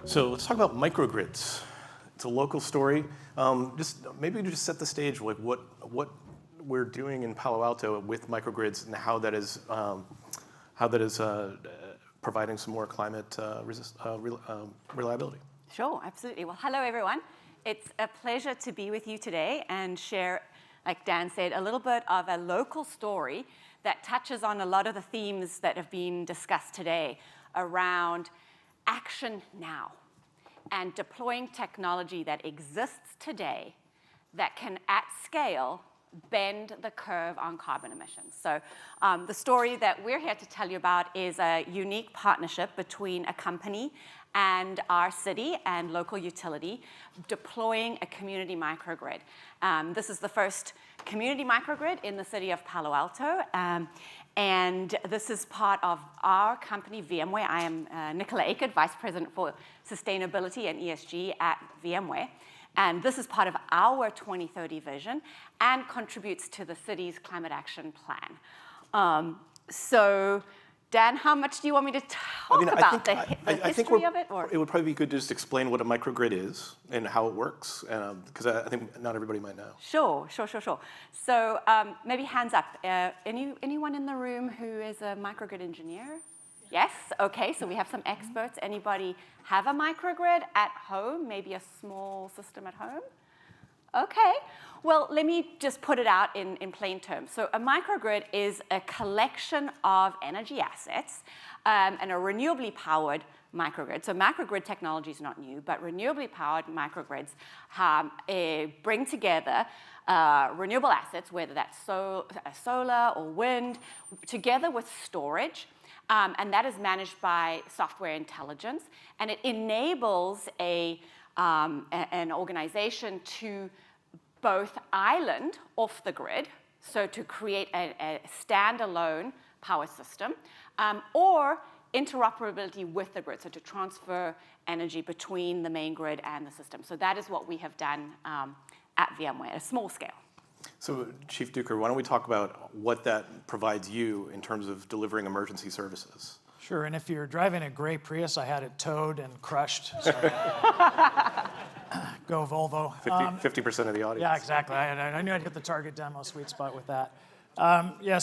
So let's talk about microgrids. It's a local story. Maybe just set the stage, like what we're doing in Palo Alto with microgrids and how that is providing some more climate reliability. Sure, absolutely. Well, hello everyone. It's a pleasure to be with you today and share, like Dan said, a little bit of a local story that touches on a lot of the themes that have been discussed today around action now and deploying technology that exists today that can, at scale, bend the curve on carbon emissions. So the story that we're here to tell you about is a unique partnership between a company and our city and local utility deploying a community microgrid. This is the first community microgrid in the city of Palo Alto. And this is part of our company, VMware. I am Nicola Acutt, Vice President for Sustainability and ESG at VMware. And this is part of our 2030 vision and contributes to the city's climate action plan. So, Dan, how much do you want me to talk about the history of it? Or? It would probably be good to just explain what a microgrid is and how it works, because I think not everybody might know. Sure. So maybe hands up. Anyone in the room who is a microgrid engineer? Yes? Okay, so we have some experts. Anybody have a microgrid at home, maybe a small system at home? Okay, well, let me just put it out in plain terms. So a microgrid is a collection of energy assets and a renewably powered microgrid. So microgrid technology is not new, but renewably powered microgrids bring together renewable assets, whether that's solar or wind, together with storage. And that is managed by software intelligence. And it enables an organization to both island off the grid, so to create a standalone power system, or interoperability with the grid, so to transfer energy between the main grid and the system. So that is what we have done at VMware, at a small scale. So, Chief Dueker, why don't we talk about what that provides you in terms of delivering emergency services? Sure, and if you're driving a gray Prius, I had it towed and crushed. So go Volvo. 50% of the audience. Yeah, exactly. I knew I'd hit the target demo sweet spot with that.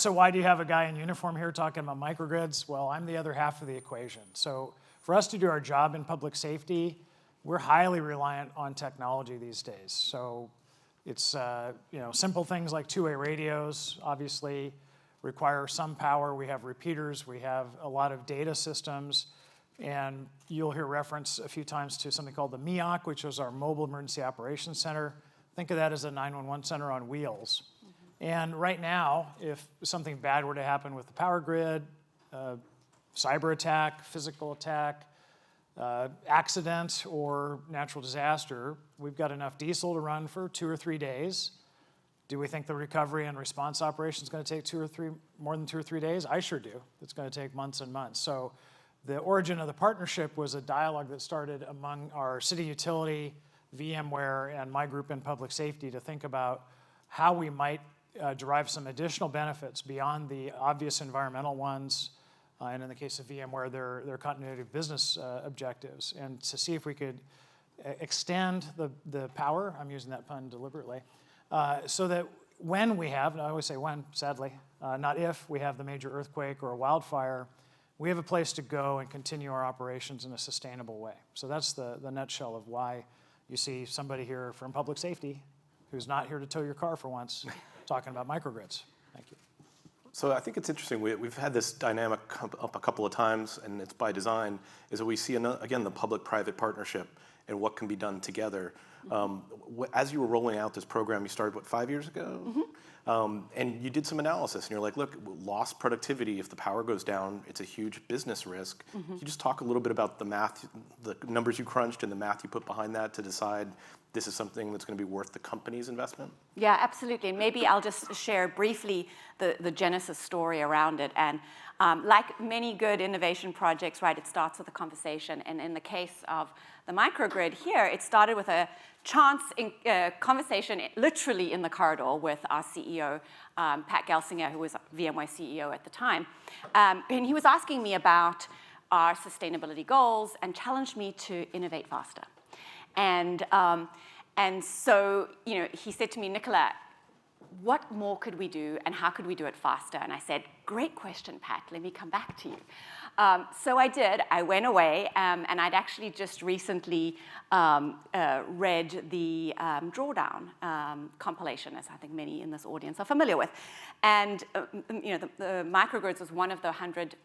So why do you have a guy in uniform here talking about microgrids? Well, I'm the other half of the equation. So for us to do our job in public safety, we're highly reliant on technology these days. So it's simple things like two-way radios, obviously, require some power. We have repeaters. We have a lot of data systems. And you'll hear reference a few times to something called the MEOC, which is our Mobile Emergency Operations Center. Think of that as a 911 center on wheels. Mm-hmm. And right now, if something bad were to happen with the power grid, cyber attack, physical attack, accident, or natural disaster, we've got enough diesel to run for 2 or 3 days. Do we think the recovery and response operation is going to take more than 2 or 3 days? I sure do. It's going to take months and months. So the origin of the partnership was a dialogue that started among our city utility, VMware, and my group in public safety to think about how we might derive some additional benefits beyond the obvious environmental ones, and in the case of VMware, their continuity of business objectives, and to see if we could extend the power, I'm using that pun deliberately, so that when we have, and I always say when, sadly, not if, we have the major earthquake or a wildfire, we have a place to go and continue our operations in a sustainable way. So that's the nutshell of why you see somebody here from public safety who's not here to tow your car for once, talking about microgrids. Thank you. So I think it's interesting. We've had this dynamic up a couple of times, and it's by design, is that we see, again, the public-private partnership and what can be done together. As you were rolling out this program, you started, 5 years ago? Mm-hmm. And you did some analysis, and you're like, look, lost productivity, if the power goes down, it's a huge business risk. Mm-hmm. Can you just talk a little bit about the math, the numbers you crunched and the math you put behind that to decide this is something that's going to be worth the company's investment? Yeah, absolutely. Maybe I'll just share briefly the genesis story around it. And like many good innovation projects, right, it starts with a conversation. And in the case of the microgrid here, it started with a chance conversation literally in the corridor with our CEO, Pat Gelsinger, who was VMware CEO at the time. And he was asking me about our sustainability goals and challenged me to innovate faster. And so, he said to me, Nicola, what more could we do and how could we do it faster? And I said, great question, Pat, let me come back to you. So I did. I went away, and I'd actually just recently read the Drawdown compilation, as I think many in this audience are familiar with. And the microgrids was one of the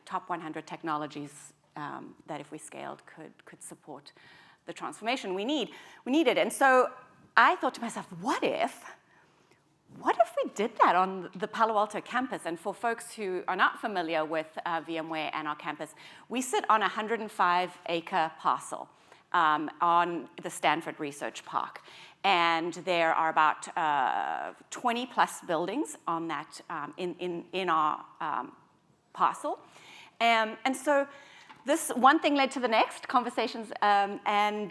top 100 technologies that, if we scaled, could support the transformation we needed. And so I thought to myself, what if we did that on the Palo Alto campus? And for folks who are not familiar with VMware and our campus, we sit on a 105-acre parcel on the Stanford Research Park. And there are about 20-plus buildings on that in our parcel. And so this one thing led to the next, conversations, and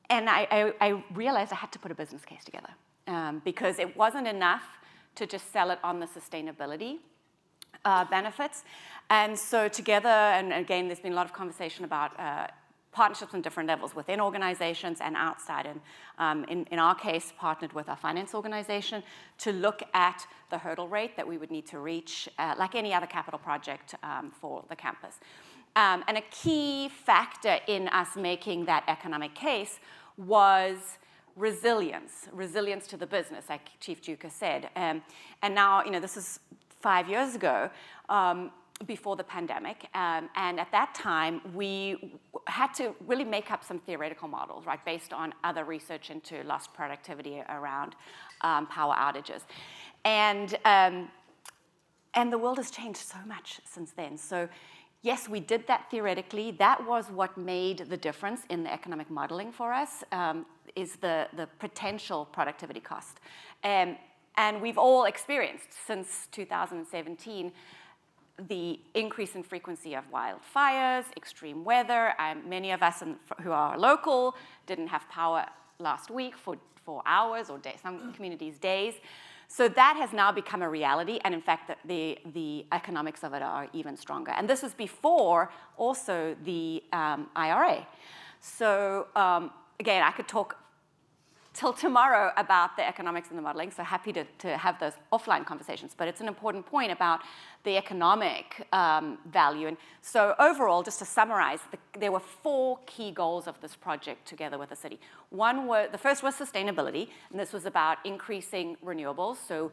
I realized I had to put a business case together. Because it wasn't enough to just sell it on the sustainability benefits. And so together, and again, there's been a lot of conversation about partnerships on different levels within organizations and outside. And in our case, partnered with our finance organization to look at the hurdle rate that we would need to reach, like any other capital project for the campus. And a key factor in us making that economic case was resilience to the business, like Chief Dueker said. And now, this is 5 years ago, before the pandemic. And at that time, we had to really make up some theoretical models, right, based on other research into lost productivity around power outages. And the world has changed so much since then. So yes, we did that theoretically. That was what made the difference in the economic modeling for us, is the potential productivity cost. And we've all experienced since 2017 the increase in frequency of wildfires, extreme weather. Many of us who are local didn't have power last week for hours or days, some communities days. So that has now become a reality, and in fact, the economics of it are even stronger. And this was before also the IRA. So again, I could talk till tomorrow about the economics and the modeling, so happy to have those offline conversations. But it's an important point about the economic value. And so overall, just to summarize, there were 4 key goals of this project together with the city. The first was sustainability, and this was about increasing renewables. So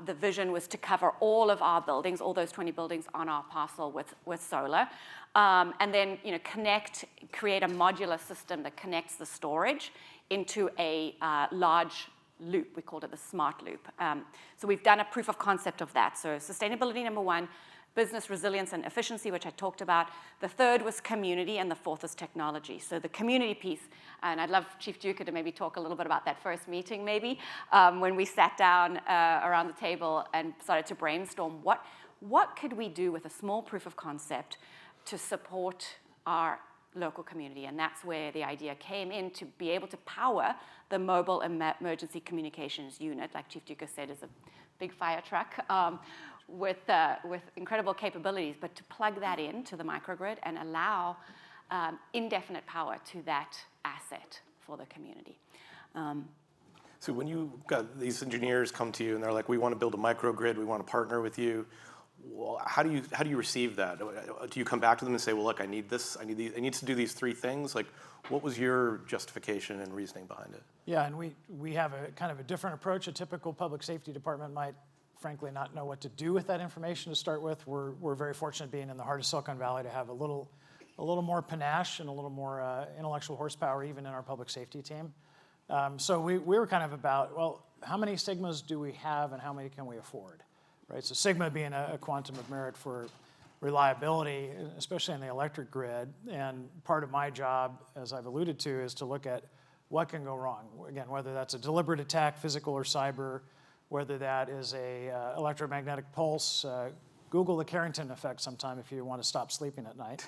the vision was to cover all of our buildings, all those 20 buildings on our parcel with solar. And then create a modular system that connects the storage into a large loop. We called it the smart loop. So we've done a proof of concept of that. So sustainability, number 1, business resilience and efficiency, which I talked about. The third was community, and the fourth is technology. So the community piece, and I'd love Chief Dueker to maybe talk a little bit about that first meeting maybe, when we sat down around the table and started to brainstorm what could we do with a small proof of concept to support our local community. And that's where the idea came in, to be able to power the mobile emergency communications unit, like Chief Dueker said, is a big fire truck with incredible capabilities, but to plug that into the microgrid and allow indefinite power to that asset for the community. So when you got these engineers come to you and they're like, we want to build a microgrid, we want to partner with you, well, how do you receive that? Do you come back to them and say, well, look, I need this, I need to do these 3 things? Like, what was your justification and reasoning behind it? Yeah, and we have a kind of a different approach. A typical public safety department might, frankly, not know what to do with that information to start with. We're very fortunate being in the heart of Silicon Valley to have a little more panache and a little more intellectual horsepower even in our public safety team. So we were kind of about, well, how many Sigmas do we have and how many can we afford? Right, so Sigma being a quantum of merit for reliability, especially in the electric grid. And part of my job, as I've alluded to, is to look at what can go wrong. Again, whether that's a deliberate attack, physical or cyber, whether that is a electromagnetic pulse. Google the Carrington effect sometime if you want to stop sleeping at night.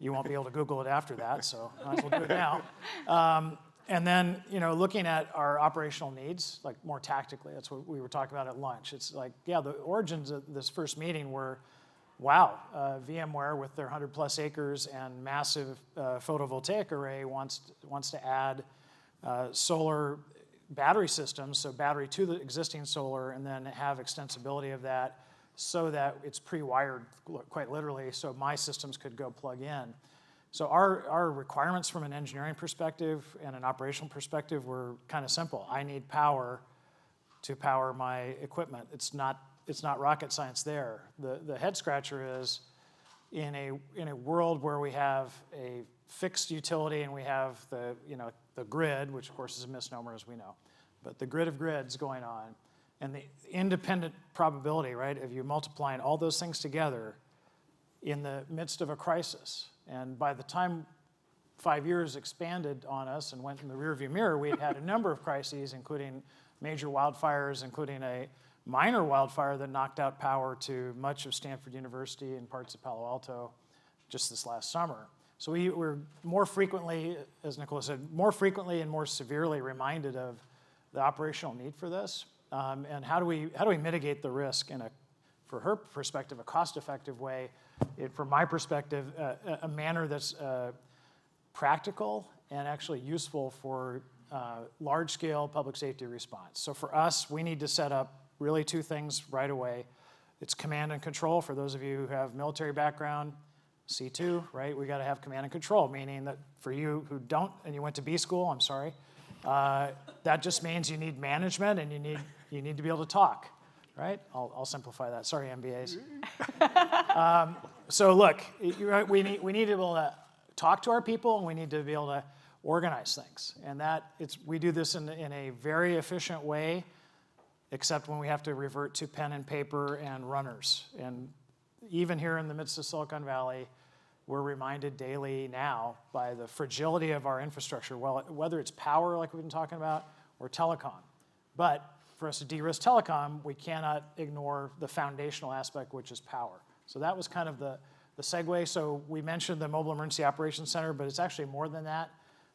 You won't be able to Google it after that, so might as well do it now. And then, looking at our operational needs, like more tactically, that's what we were talking about at lunch. It's like, yeah, the origins of this first meeting were, wow, VMware with their 100+ acres and massive photovoltaic array wants to add solar battery systems, so battery to the existing solar, and then have extensibility of that so that it's pre-wired, quite literally, so my systems could go plug in. So our requirements from an engineering perspective and an operational perspective were kind of simple. I need power to power my equipment. It's not rocket science there. The head scratcher is in a world where we have a fixed utility and we have the grid, which of course is a misnomer as we know, but the grid of grids going on, and the independent probability, right, of you multiplying all those things together in the midst of a crisis. And by the time 5 years expanded on us and went in the rearview mirror, we had a number of crises, including major wildfires, including a minor wildfire that knocked out power to much of Stanford University and parts of Palo Alto just this last summer. So we were more frequently, as Nicola said, more frequently and more severely reminded of the operational need for this, and how do we mitigate the risk in for her perspective, a cost-effective way, from my perspective, a manner that's practical and actually useful for large-scale public safety response. So for us, we need to set up really two things right away. It's command and control. For those of you who have military background, C2, right? We got to have command and control, meaning that for you who don't, and you went to B school, I'm sorry, that just means you need management and you need to be able to talk, right? I'll simplify that. Sorry, MBAs. So look, we need to be able to talk to our people, and we need to be able to organize things. And we do this in a very efficient way, except when we have to revert to pen and paper and runners. And even here in the midst of Silicon Valley, we're reminded daily now by the fragility of our infrastructure, whether it's power, like we've been talking about, or telecom. But for us to de-risk telecom, we cannot ignore the foundational aspect, which is power. So that was kind of the segue. So we mentioned the Mobile Emergency Operations Center, but it's actually more than that.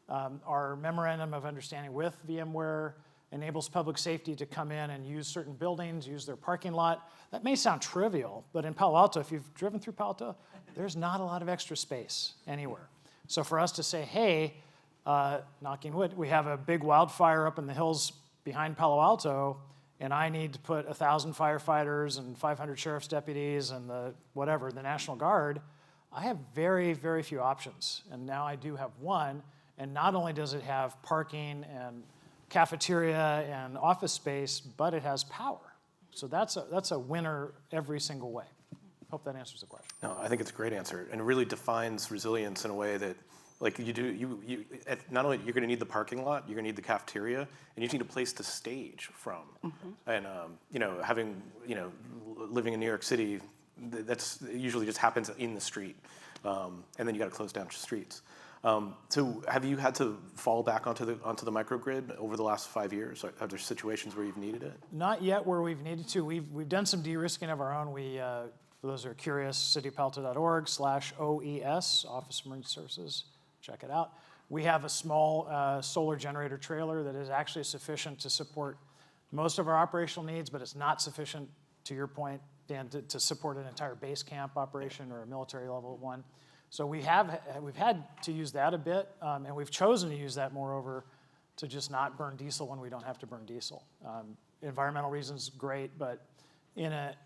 Our memorandum of understanding with VMware enables public safety to come in and use certain buildings, use their parking lot. That may sound trivial, but in Palo Alto, if you've driven through Palo Alto, there's not a lot of extra space anywhere. So for us to say, hey, knocking wood, we have a big wildfire up in the hills behind Palo Alto, and I need to put 1,000 firefighters and 500 sheriff's deputies and the National Guard, I have very, very few options. And now I do have one, and not only does it have parking and cafeteria and office space, but it has power. So that's a winner every single way. Hope that answers the question. No, I think it's a great answer, and it really defines resilience in a way that, like not only you're going to need the parking lot, you're going to need the cafeteria, and you need a place to stage from. And living in New York City, that's usually just happens in the street, and then you got to close down streets. So have you had to fall back onto the microgrid over the last 5 years? Are there situations where you've needed it? Not yet where we've needed to. We've done some de-risking of our own. For those who are curious, cityofpalto.org/OES, Office of Emergency Services. Check it out. We have a small solar generator trailer that is actually sufficient to support most of our operational needs, but it's not sufficient, to your point, Dan, to support an entire base camp operation or a military level one. So we've had to use that a bit, and we've chosen to use that, moreover, to just not burn diesel when we don't have to burn diesel. Environmental reasons, great, but in a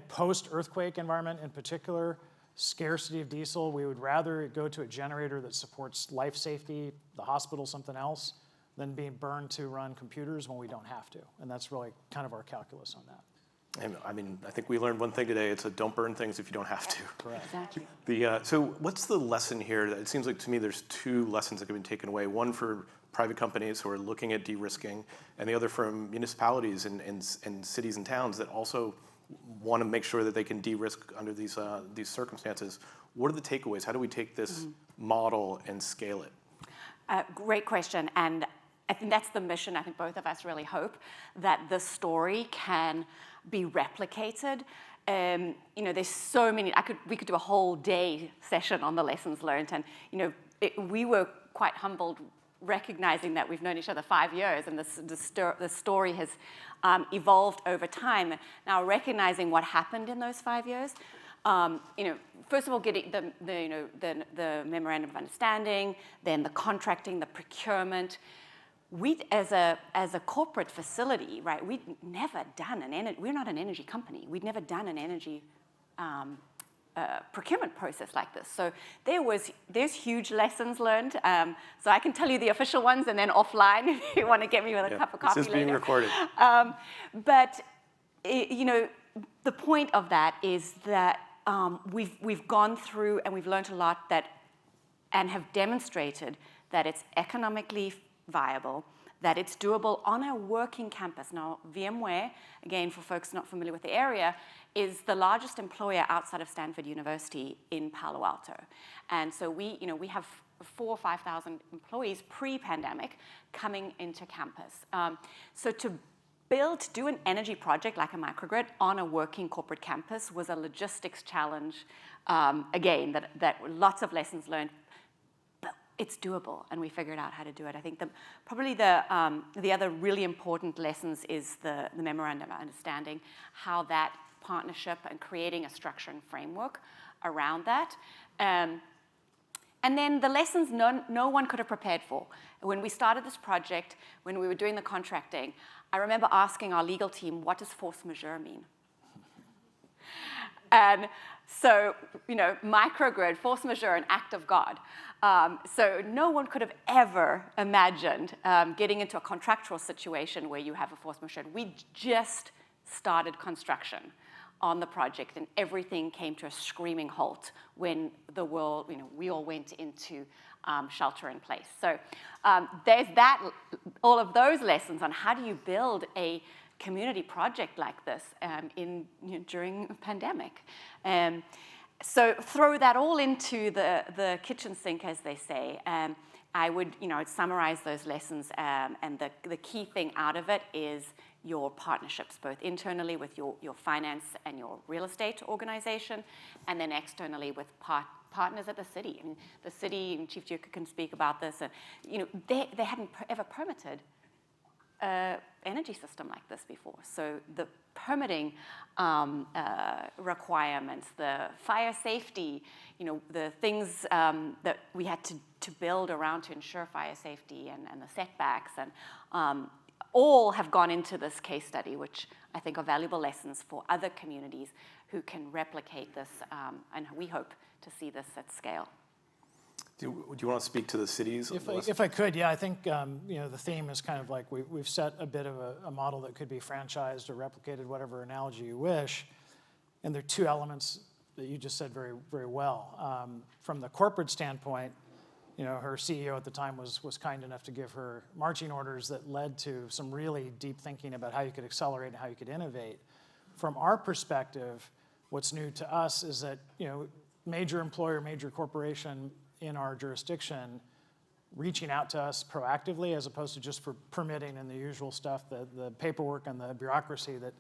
post-earthquake environment in particular, scarcity of diesel, we would rather go to a generator that supports life safety, the hospital, something else, than being burned to run computers when we don't have to. And that's really kind of our calculus on that. And I think we learned one thing today. It's don't burn things if you don't have to. Correct. Exactly. So what's the lesson here? It seems like to me there's two lessons that have been taken away. One for private companies who are looking at de-risking, and the other from municipalities and cities and towns that also want to make sure that they can de-risk under these circumstances. What are the takeaways? How do we take this model and scale it? Great question. And I think that's the mission. I think both of us really hope that the story can be replicated. There's so many. We could do a whole day session on the lessons learned, and we were quite humbled, recognizing that we've known each other 5 years, and the story has evolved over time. Now, recognizing what happened in those 5 years, First of all, getting the memorandum of understanding, then the contracting, the procurement. We, as a corporate facility, right? We'd never done we're not an energy company. We'd never done an energy procurement process like this. So there's huge lessons learned. So I can tell you the official ones, and then offline if you want to get me with a cup of coffee later. This is being recorded. But the point of that is that we've gone through and we've learned a lot and have demonstrated that it's economically viable, that it's doable on a working campus. Now, VMware, again, for folks not familiar with the area, is the largest employer outside of Stanford University in Palo Alto. And so we have 4,000 or 5,000 employees pre-pandemic coming into campus. So to do an energy project like a microgrid on a working corporate campus was a logistics challenge, again, that lots of lessons learned. But it's doable, and we figured out how to do it. I think probably the other really important lessons is the memorandum of understanding, how that partnership and creating a structure and framework around that. And then the lessons no one could have prepared for. When we started this project, when we were doing the contracting, I remember asking our legal team, what does force majeure mean? And so, microgrid, force majeure, an act of God. So no one could have ever imagined getting into a contractual situation where you have a force majeure. We just started construction on the project, and everything came to a screaming halt when the world, we all went into shelter in place. So there's all of those lessons on how do you build a community project like this during a pandemic. So throw that all into the kitchen sink, as they say. I would summarize those lessons, and the key thing out of it is your partnerships, both internally with your finance and your real estate organization, and then externally with partners at the city. And the city, and Chief Dueker can speak about this, they hadn't ever permitted an energy system like this before. So the permitting requirements, the fire safety, the things that we had to build around to ensure fire safety and the setbacks, and all have gone into this case study, which I think are valuable lessons for other communities who can replicate this, and we hope to see this at scale. Do you want to speak to the cities? If I could, yeah, I think the theme is kind of like we've set a bit of a model that could be franchised or replicated, whatever analogy you wish. And there are two elements that you just said very, very well. From the corporate standpoint, her CEO at the time was kind enough to give her marching orders that led to some really deep thinking about how you could accelerate and how you could innovate. From our perspective, what's new to us is that major employer, major corporation in our jurisdiction reaching out to us proactively as opposed to just for permitting and the usual stuff, the paperwork and the bureaucracy that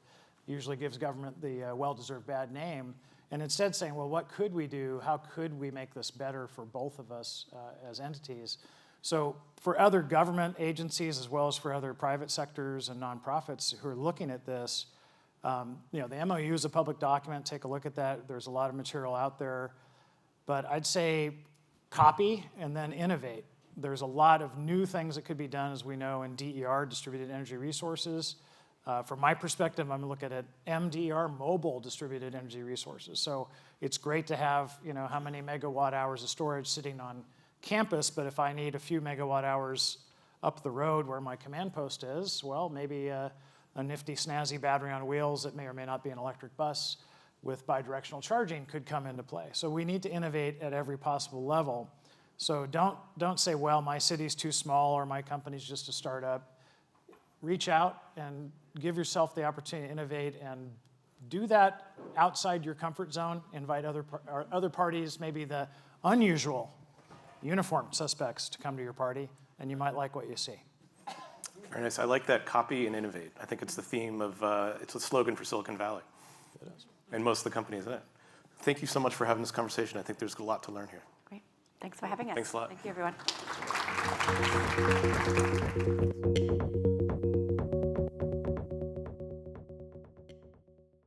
usually gives government the well-deserved bad name, and instead saying, well, what could we do? How could we make this better for both of us as entities? So for other government agencies as well as for other private sectors and nonprofits who are looking at this, the MOU is a public document. Take a look at that. There's a lot of material out there. But I'd say copy and then innovate. There's a lot of new things that could be done, as we know, in DER, distributed energy resources. From my perspective, I'm looking at MDR, mobile distributed energy resources. So it's great to have, how many megawatt hours of storage sitting on campus, but if I need a few megawatt hours up the road where my command post is, well, maybe a nifty, snazzy battery on wheels that may or may not be an electric bus with bidirectional charging could come into play. So we need to innovate at every possible level. So don't say, well, my city's too small or my company's just a startup. Reach out and give yourself the opportunity to innovate and do that outside your comfort zone. Invite other parties, maybe the unusual uniform suspects, to come to your party, and you might like what you see. Very nice. I like that, copy and innovate. I think it's the theme of, it's a slogan for Silicon Valley. It is. And most of the companies in it. Thank you so much for having this conversation. I think there's a lot to learn here. Great. Thanks for having us. Thanks a lot. Thank you, everyone.